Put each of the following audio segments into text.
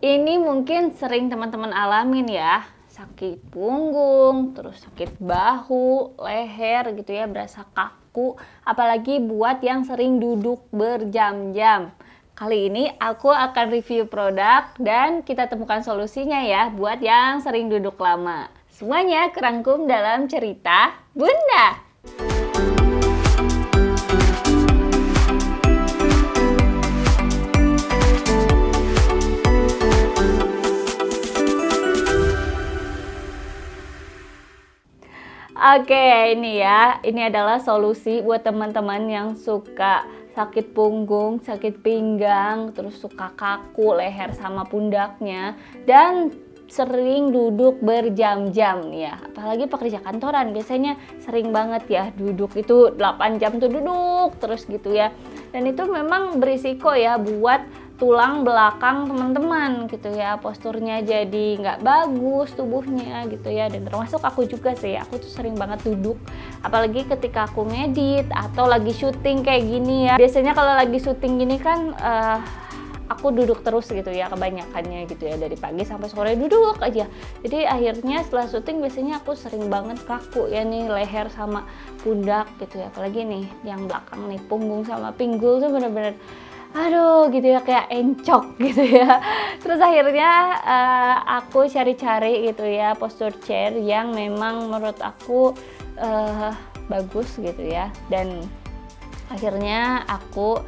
Ini mungkin sering teman-teman alamin ya, sakit punggung, terus sakit bahu, leher gitu ya, berasa kaku, apalagi buat yang sering duduk berjam-jam. Kali ini aku akan review produk dan kita temukan solusinya ya buat yang sering duduk lama. Semuanya kerangkum dalam cerita Bunda. Oke, ini ya. Ini adalah solusi buat teman-teman yang suka sakit punggung, sakit pinggang, terus suka kaku leher sama pundaknya, dan sering duduk berjam-jam ya. Apalagi pekerja kantoran biasanya sering banget ya duduk itu 8 jam tuh duduk terus gitu ya. Dan itu memang berisiko ya buat tulang belakang teman-teman gitu ya, posturnya jadi nggak bagus tubuhnya gitu ya. Dan termasuk aku juga sih, aku tuh sering banget duduk apalagi ketika aku ngedit atau lagi syuting kayak gini ya. Biasanya kalau lagi syuting gini kan aku duduk terus gitu ya kebanyakannya gitu ya, dari pagi sampai sore duduk aja. Jadi akhirnya setelah syuting biasanya aku sering banget kaku ya nih leher sama pundak gitu ya, apalagi nih yang belakang nih punggung sama pinggul tuh bener-bener aduh gitu ya, kayak encok gitu ya. Terus akhirnya aku cari-cari gitu ya posture chair yang memang menurut aku bagus gitu ya. Dan akhirnya aku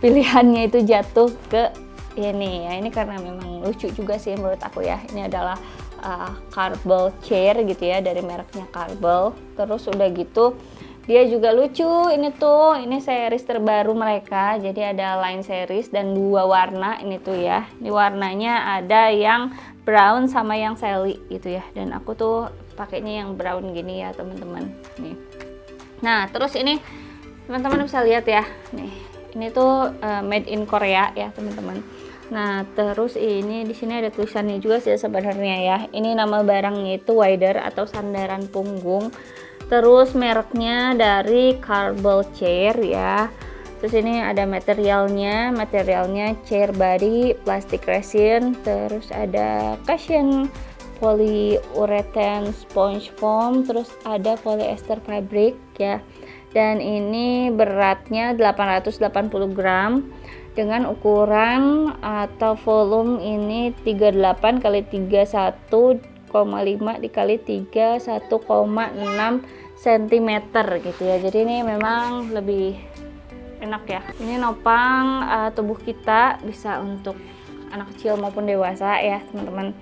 pilihannya itu jatuh ke ini ya. Ini karena memang lucu juga sih menurut aku ya. Ini adalah Carbel chair gitu ya, dari mereknya Carbel. Terus udah gitu dia juga lucu, ini series terbaru mereka. Jadi ada line series dan 2 warna ini tuh ya. Ini warnanya ada yang brown sama yang Sally gitu ya. Dan aku tuh pakainya yang brown gini ya teman-teman. Nih. Nah, terus ini teman-teman bisa lihat ya. Nih, ini tuh made in Korea ya teman-teman. Nah, terus ini di sini ada tulisannya juga sih sebenarnya ya. Ini nama barangnya itu wider atau sandaran punggung. Terus mereknya dari Carbel chair ya. Terus ini ada materialnya chair body, plastic resin, terus ada cushion, polyurethane sponge foam, terus ada polyester fabric ya. Dan ini beratnya 880 gram dengan ukuran atau volume ini 38 x 31,5 dikali 3 1,6 cm gitu ya. Jadi ini memang lebih enak ya. Ini nopang tubuh kita, bisa untuk anak kecil maupun dewasa ya teman-teman.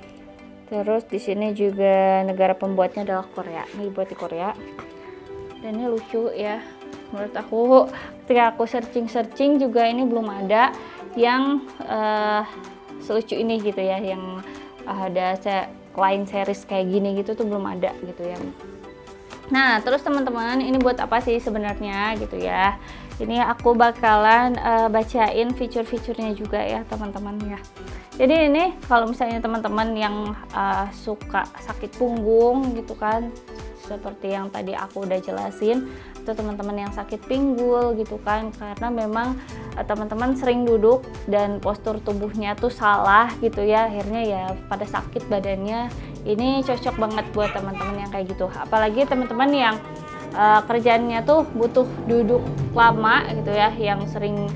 Terus di sini juga negara pembuatnya adalah Korea. Ini dibuat di Korea. Dan ini lucu ya. Menurut aku ketika aku searching juga ini belum ada yang selucu ini gitu ya, yang ada line series kayak gini gitu tuh belum ada gitu ya. Nah, terus teman-teman, ini buat apa sih sebenarnya gitu ya. Ini aku bakalan bacain fitur-fiturnya juga ya teman-teman ya. Jadi ini kalau misalnya teman-teman yang suka sakit punggung gitu kan, seperti yang tadi aku udah jelasin, atau teman-teman yang sakit pinggul gitu kan, karena memang teman-teman sering duduk dan postur tubuhnya tuh salah gitu ya, akhirnya ya pada sakit badannya. Ini cocok banget buat teman-teman yang kayak gitu, apalagi teman-teman yang kerjaannya tuh butuh duduk lama gitu ya, yang sering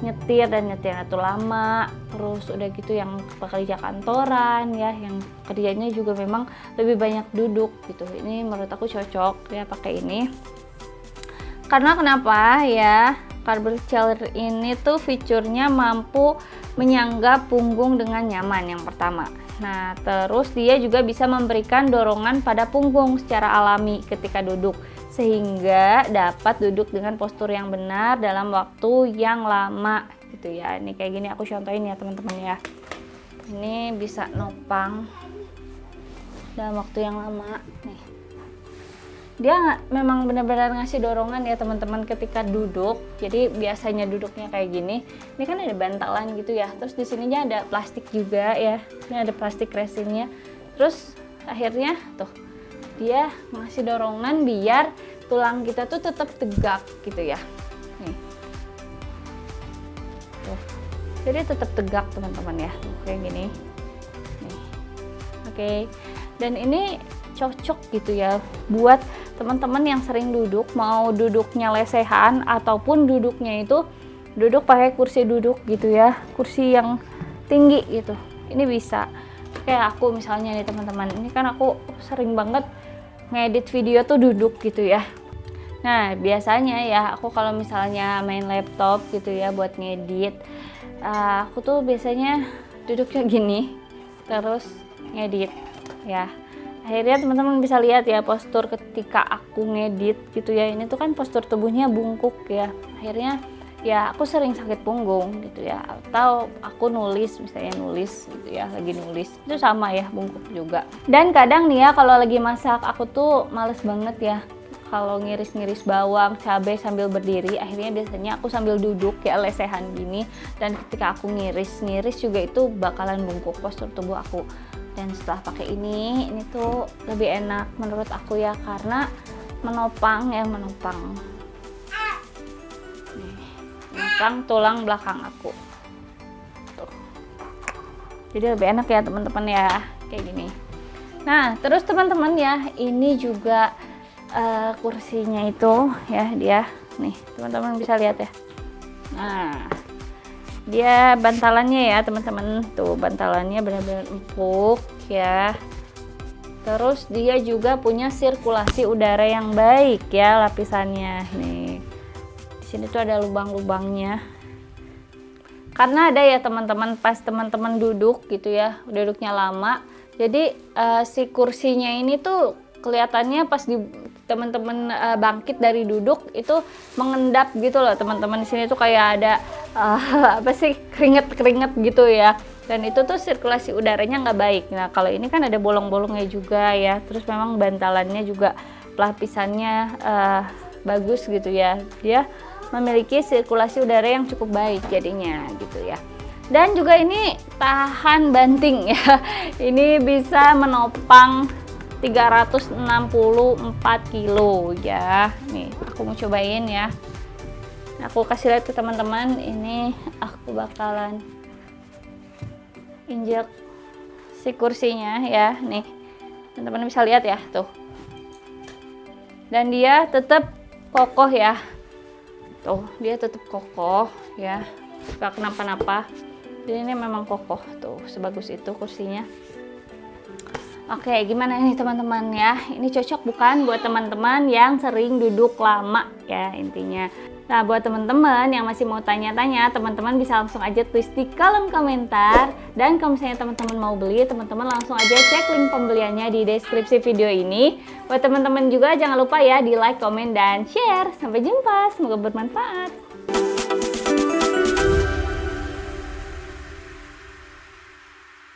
nyetir dan nyetirnya tuh lama, terus udah gitu yang pekerja kantoran ya, yang kerjanya juga memang lebih banyak duduk gitu. Ini menurut aku cocok ya pakai ini. Karena kenapa ya? Carbel chair ini tuh fiturnya mampu menyangga punggung dengan nyaman yang pertama. Nah, terus dia juga bisa memberikan dorongan pada punggung secara alami ketika duduk, sehingga dapat duduk dengan postur yang benar dalam waktu yang lama gitu ya. Ini kayak gini aku contohin ya teman-teman ya. Ini bisa nopang dalam waktu yang lama nih. Dia memang benar-benar ngasih dorongan ya teman-teman ketika duduk. Jadi biasanya duduknya kayak gini. Ini kan ada bantalan gitu ya. Terus di sininya ada plastik juga ya. Ini ada plastik resinnya. Terus akhirnya tuh dia ngasih dorongan biar tulang kita tuh tetap tegak gitu ya. Nih. Tuh. Jadi tetap tegak teman-teman ya, kayak gini. Nih. Oke. Dan ini cocok gitu ya buat teman-teman yang sering duduk, mau duduknya lesehan ataupun duduknya itu duduk pakai kursi duduk gitu ya, kursi yang tinggi gitu. Ini bisa. Kayak aku misalnya nih teman-teman, ini kan aku sering banget ngedit video tuh duduk gitu ya. Nah biasanya ya aku kalau misalnya main laptop gitu ya buat ngedit, aku tuh biasanya duduknya gini terus ngedit ya. Akhirnya teman-teman bisa lihat ya postur ketika aku ngedit gitu ya, ini tuh kan postur tubuhnya bungkuk ya. Akhirnya ya aku sering sakit punggung gitu ya, atau aku nulis misalnya nulis gitu ya, lagi nulis itu sama ya bungkuk juga. Dan kadang nih ya kalau lagi masak aku tuh males banget ya kalau ngiris-ngiris bawang, cabai sambil berdiri. Akhirnya biasanya aku sambil duduk ya lesehan gini, dan ketika aku ngiris juga itu bakalan bungkuk postur tubuh aku. Dan setelah pakai ini tuh lebih enak menurut aku ya, karena menopang tulang belakang aku tuh. Jadi lebih enak ya teman-teman ya, kayak gini. Nah terus teman-teman ya, ini juga kursinya itu ya, dia nih teman-teman bisa lihat ya. Nah dia bantalannya ya teman-teman, tuh bantalannya benar-benar empuk ya. Terus dia juga punya sirkulasi udara yang baik ya lapisannya nih. Di sini tuh ada lubang-lubangnya. Karena ada ya teman-teman pas teman-teman duduk gitu ya, duduknya lama. Jadi si kursinya ini tuh kelihatannya pas di teman-teman bangkit dari duduk itu mengendap gitu loh teman-teman. Di sini tuh kayak ada keringet gitu ya, dan itu tuh sirkulasi udaranya nggak baik. Nah kalau ini kan ada bolong-bolongnya juga ya, terus memang bantalannya juga lapisannya bagus gitu ya, dia memiliki sirkulasi udara yang cukup baik jadinya gitu ya. Dan juga ini tahan banting ya, ini bisa menopang 364 kilo ya. Nih aku mau cobain ya. Aku kasih lihat ke teman-teman, ini aku bakalan injek si kursinya ya. Nih teman-teman bisa lihat ya tuh. Dan dia tetap kokoh ya. Tuh dia tetap kokoh ya, gak kenapa-napa. Jadi ini memang kokoh tuh, sebagus itu kursinya. Oke, gimana nih teman-teman ya? Ini cocok bukan buat teman-teman yang sering duduk lama ya intinya. Nah, buat teman-teman yang masih mau tanya-tanya, teman-teman bisa langsung aja tulis di kolom komentar. Dan kalau misalnya teman-teman mau beli, teman-teman langsung aja cek link pembeliannya di deskripsi video ini. Buat teman-teman juga jangan lupa ya di like, komen, dan share. Sampai jumpa, semoga bermanfaat.